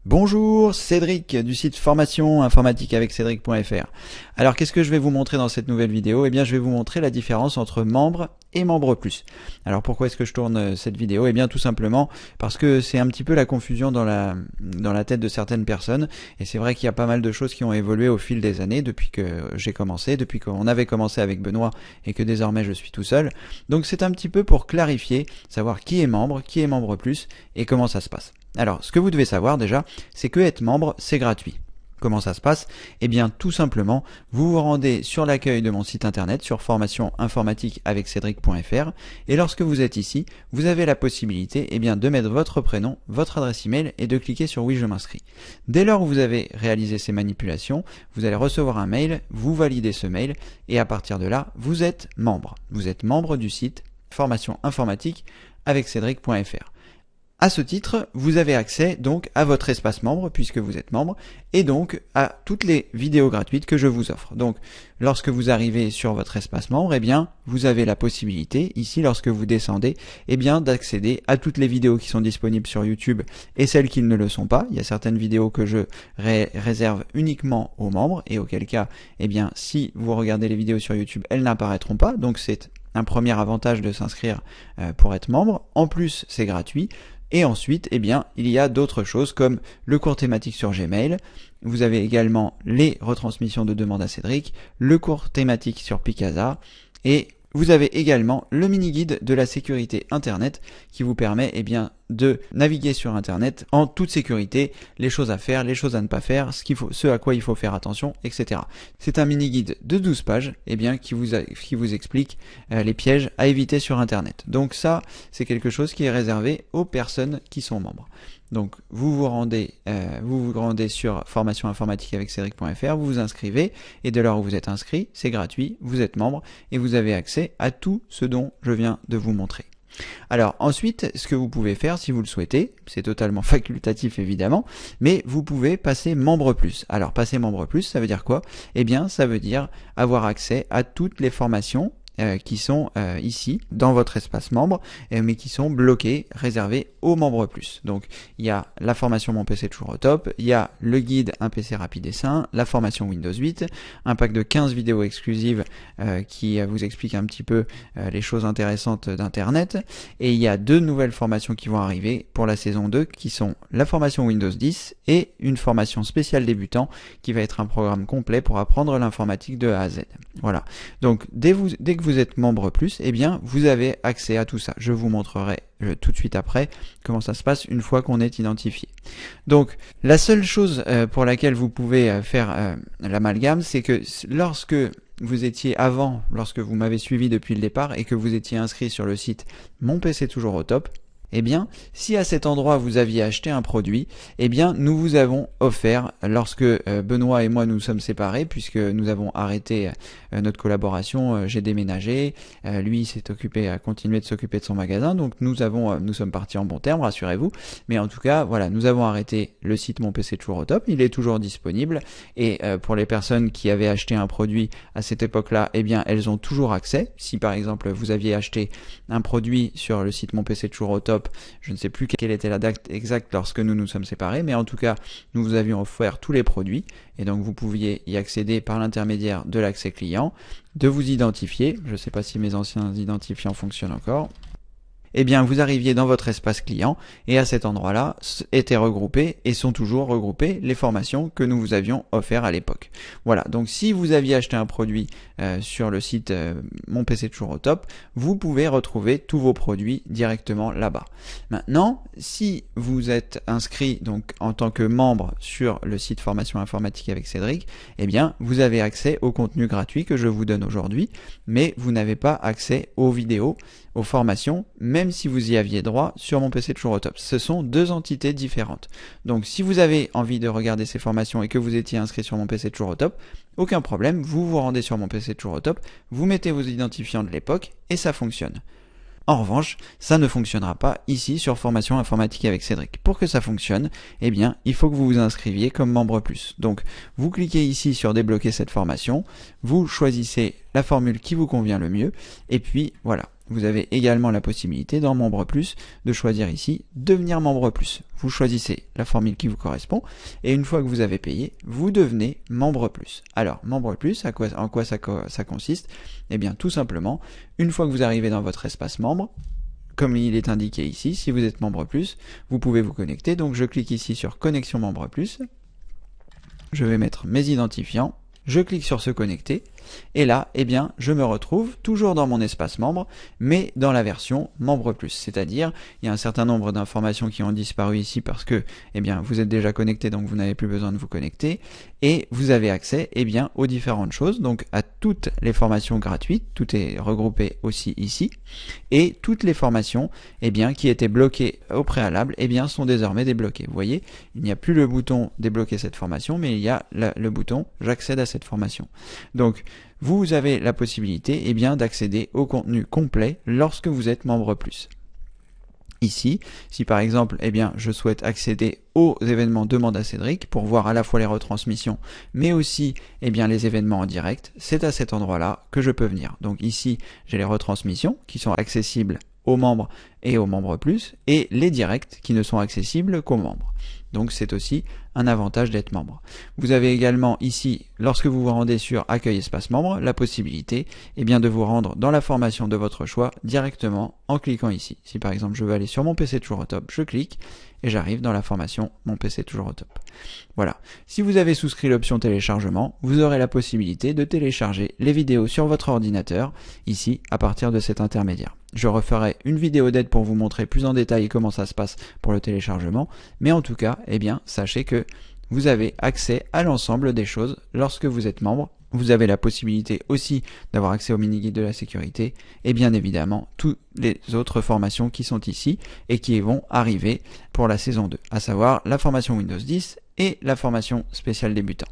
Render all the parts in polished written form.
Bonjour, Cédric du site formation informatique avec Cédric.fr. Alors qu'est-ce que je vais vous montrer dans cette nouvelle vidéo? Eh bien je vais vous montrer la différence entre membre et membre plus. Alors pourquoi est-ce que je tourne cette vidéo? Eh bien tout simplement parce que c'est un petit peu la confusion dans la tête de certaines personnes, et c'est vrai qu'il y a pas mal de choses qui ont évolué au fil des années depuis que j'ai commencé, depuis qu'on avait commencé avec Benoît et que désormais je suis tout seul. Donc c'est un petit peu pour clarifier, savoir qui est membre plus et comment ça se passe. Alors, ce que vous devez savoir déjà, c'est que être membre, c'est gratuit. Comment ça se passe? Eh bien, tout simplement, vous vous rendez sur l'accueil de mon site internet, sur formation informatique avec Cédric.fr, et lorsque vous êtes ici, vous avez la possibilité de mettre votre prénom, votre adresse email et de cliquer sur oui, je m'inscris. Dès lors où vous avez réalisé ces manipulations, vous allez recevoir un mail, vous validez ce mail, et à partir de là, vous êtes membre. Vous êtes membre du site formation informatique avec Cédric.fr. À ce titre, vous avez accès donc à votre espace membre puisque vous êtes membre et donc à toutes les vidéos gratuites que je vous offre. Donc, lorsque vous arrivez sur votre espace membre, eh bien, vous avez la possibilité ici, lorsque vous descendez, d'accéder à toutes les vidéos qui sont disponibles sur YouTube et celles qui ne le sont pas. Il y a certaines vidéos que je réserve uniquement aux membres et auquel cas, si vous regardez les vidéos sur YouTube, elles n'apparaîtront pas. Donc, c'est un premier avantage de s'inscrire pour être membre. En plus, c'est gratuit. Et ensuite, il y a d'autres choses comme le cours thématique sur Gmail. Vous avez également les retransmissions de demandes à Cédric, le cours thématique sur Picasa et vous avez également le mini-guide de la sécurité Internet qui vous permet de naviguer sur Internet en toute sécurité, les choses à faire, les choses à ne pas faire, ce à quoi il faut faire attention, etc. C'est un mini-guide de 12 pages qui vous explique les pièges à éviter sur Internet. Donc ça, c'est quelque chose qui est réservé aux personnes qui sont membres. Donc vous vous rendez sur formation informatique avec Cédric.fr, vous vous inscrivez et dès lors où vous êtes inscrit, c'est gratuit, vous êtes membre et vous avez accès à tout ce dont je viens de vous montrer. Alors ensuite, ce que vous pouvez faire si vous le souhaitez, c'est totalement facultatif évidemment, mais vous pouvez passer membre plus. Alors passer membre plus, ça veut dire quoi? Eh bien ça veut dire avoir accès à toutes les formations qui sont ici dans votre espace membre, mais qui sont bloqués, réservés aux membres plus. Donc il y a la formation Mon PC toujours au top, il y a le guide Un PC rapide et sain, la formation Windows 8, un pack de 15 vidéos exclusives qui vous explique un petit peu les choses intéressantes d'Internet, et il y a deux nouvelles formations qui vont arriver pour la saison 2 qui sont la formation Windows 10 et une formation spéciale débutant qui va être un programme complet pour apprendre l'informatique de A à Z. Voilà. Donc dès que vous êtes membre plus, vous avez accès à tout ça. Je vous montrerai tout de suite après comment ça se passe une fois qu'on est identifié. Donc la seule chose pour laquelle vous pouvez faire l'amalgame, c'est que lorsque vous m'avez suivi depuis le départ et que vous étiez inscrit sur le site Mon PC toujours au top, si à cet endroit vous aviez acheté un produit, nous vous avons offert, lorsque Benoît et moi nous sommes séparés, puisque nous avons arrêté notre collaboration, j'ai déménagé, lui a continué de s'occuper de son magasin, donc nous sommes partis en bons termes, rassurez-vous, mais en tout cas, voilà, nous avons arrêté le site Mon PC toujours au top, il est toujours disponible, et pour les personnes qui avaient acheté un produit à cette époque-là, elles ont toujours accès. Si par exemple vous aviez acheté un produit sur le site Mon PC toujours au top, je ne sais plus quelle était la date exacte lorsque nous nous sommes séparés, mais en tout cas, nous vous avions offert tous les produits, et donc vous pouviez y accéder par l'intermédiaire de l'accès client, de vous identifier. Je ne sais pas si mes anciens identifiants fonctionnent encore. Vous arriviez dans votre espace client et à cet endroit-là étaient regroupés et sont toujours regroupées les formations que nous vous avions offertes à l'époque. Voilà, donc si vous aviez acheté un produit sur le site Mon PC toujours au top, vous pouvez retrouver tous vos produits directement là-bas. Maintenant, si vous êtes inscrit donc en tant que membre sur le site Formation informatique avec Cédric, vous avez accès au contenu gratuit que je vous donne aujourd'hui, mais vous n'avez pas accès aux vidéos, aux formations, même si vous y aviez droit sur Mon PC toujours au top. Ce sont deux entités différentes. Donc si vous avez envie de regarder ces formations et que vous étiez inscrit sur Mon PC toujours au top, aucun problème, vous vous rendez sur Mon PC toujours au top, vous mettez vos identifiants de l'époque et ça fonctionne. En revanche, ça ne fonctionnera pas ici sur Formation informatique avec Cédric. Pour que ça fonctionne, il faut que vous vous inscriviez comme membre plus. Donc, vous cliquez ici sur débloquer cette formation, vous choisissez la formule qui vous convient le mieux, et puis voilà. vous avez également la possibilité dans Membre Plus de choisir ici Devenir Membre Plus. Vous choisissez la formule qui vous correspond et une fois que vous avez payé, vous devenez Membre Plus. Alors, Membre Plus, en quoi ça consiste? Eh bien, tout simplement, une fois que vous arrivez dans votre espace membre, comme il est indiqué ici, si vous êtes Membre Plus, vous pouvez vous connecter. Donc, je clique ici sur Connexion Membre Plus. Je vais mettre mes identifiants. Je clique sur se connecter et là, eh bien, je me retrouve toujours dans mon espace membre, mais dans la version Membre Plus. C'est-à-dire, il y a un certain nombre d'informations qui ont disparu ici parce que, eh bien, vous êtes déjà connecté, donc vous n'avez plus besoin de vous connecter, et vous avez accès, eh bien, aux différentes choses, donc à toutes les formations gratuites, tout est regroupé aussi ici, et toutes les formations, eh bien, qui étaient bloquées au préalable, eh bien, sont désormais débloquées. Vous voyez, il n'y a plus le bouton débloquer cette formation, mais il y a le bouton j'accède à cette formation. Donc, vous avez la possibilité eh bien, d'accéder au contenu complet lorsque vous êtes Membre Plus. Ici, si par exemple, eh bien, je souhaite accéder aux événements Demande à Cédric pour voir à la fois les retransmissions, mais aussi eh bien, les événements en direct, c'est à cet endroit-là que je peux venir. Donc ici, j'ai les retransmissions qui sont accessibles aux membres et aux Membres Plus, et les directs qui ne sont accessibles qu'aux membres. Donc c'est aussi un avantage d'être membre. Vous avez également ici, lorsque vous vous rendez sur Accueil Espace Membre, la possibilité eh bien, de vous rendre dans la formation de votre choix directement en cliquant ici. Si par exemple je veux aller sur Mon PC toujours au top, je clique et j'arrive dans la formation Mon PC toujours au top. Voilà. Si vous avez souscrit l'option téléchargement, vous aurez la possibilité de télécharger les vidéos sur votre ordinateur, ici, à partir de cet intermédiaire. Je referai une vidéo d'aide pour vous montrer plus en détail comment ça se passe pour le téléchargement, mais en tout cas, eh bien, sachez que vous avez accès à l'ensemble des choses lorsque vous êtes membre. Vous avez la possibilité aussi d'avoir accès au mini-guide de la sécurité et bien évidemment toutes les autres formations qui sont ici et qui vont arriver pour la saison 2, à savoir la formation Windows 10 et la formation spéciale débutant.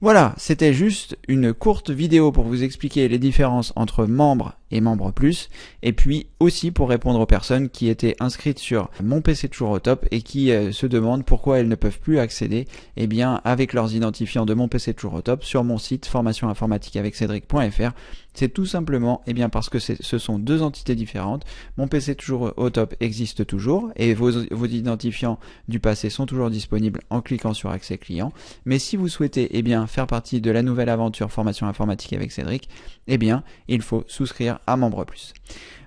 Voilà, c'était juste une courte vidéo pour vous expliquer les différences entre membres et Membre Plus, et puis aussi pour répondre aux personnes qui étaient inscrites sur Mon PC toujours au top et qui se demandent pourquoi elles ne peuvent plus accéder eh bien, avec leurs identifiants de Mon PC toujours au top sur mon site formationinformatiqueaveccedric.fr. C'est tout simplement eh bien, parce que ce sont deux entités différentes. Mon PC toujours au top existe toujours et vos identifiants du passé sont toujours disponibles en cliquant sur Accès client. Mais si vous souhaitez eh bien, faire partie de la nouvelle aventure Formation informatique avec Cédric, eh bien, il faut souscrire à Membre Plus.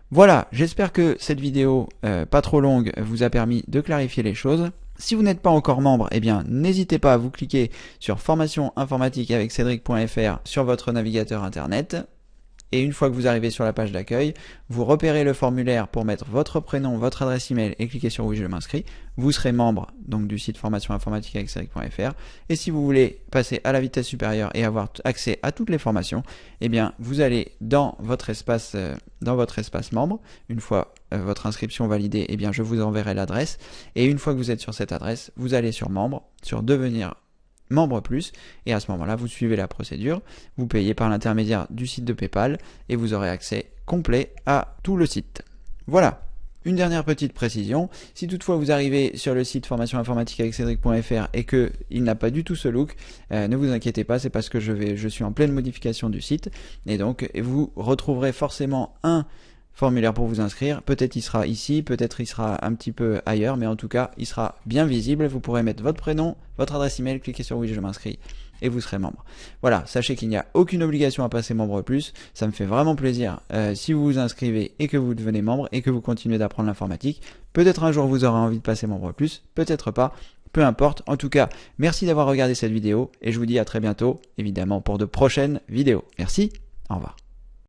Voilà, j'espère que cette vidéo pas trop longue vous a permis de clarifier les choses. Si vous n'êtes pas encore membre, eh bien, n'hésitez pas à vous cliquer sur Formation informatique avec Cédric.fr sur votre navigateur internet. Et une fois que vous arrivez sur la page d'accueil, vous repérez le formulaire pour mettre votre prénom, votre adresse email et cliquez sur oui je m'inscris. Vous serez membre donc du site formation informatique avec Cédric.fr. Et si vous voulez passer à la vitesse supérieure et avoir accès à toutes les formations, eh bien vous allez dans votre espace membre. Une fois votre inscription validée, eh bien je vous enverrai l'adresse. Et une fois que vous êtes sur cette adresse, vous allez sur membre, sur devenir Membre Plus, et à ce moment-là, vous suivez la procédure, vous payez par l'intermédiaire du site de PayPal, et vous aurez accès complet à tout le site. Voilà. Une dernière petite précision, si toutefois vous arrivez sur le site formation informatique avec Cédric.fr et que il n'a pas du tout ce look, ne vous inquiétez pas, c'est parce que je suis en pleine modification du site, et donc vous retrouverez forcément un formulaire pour vous inscrire, peut-être il sera ici, peut-être il sera un petit peu ailleurs, mais en tout cas il sera bien visible, vous pourrez mettre votre prénom, votre adresse email, cliquez sur oui je m'inscris et vous serez membre. Voilà, sachez qu'il n'y a aucune obligation à passer Membre Plus, ça me fait vraiment plaisir si vous vous inscrivez et que vous devenez membre et que vous continuez d'apprendre l'informatique. Peut-être un jour vous aurez envie de passer Membre Plus, peut-être pas, peu importe. En tout cas, merci d'avoir regardé cette vidéo et je vous dis à très bientôt, évidemment pour de prochaines vidéos. Merci, au revoir.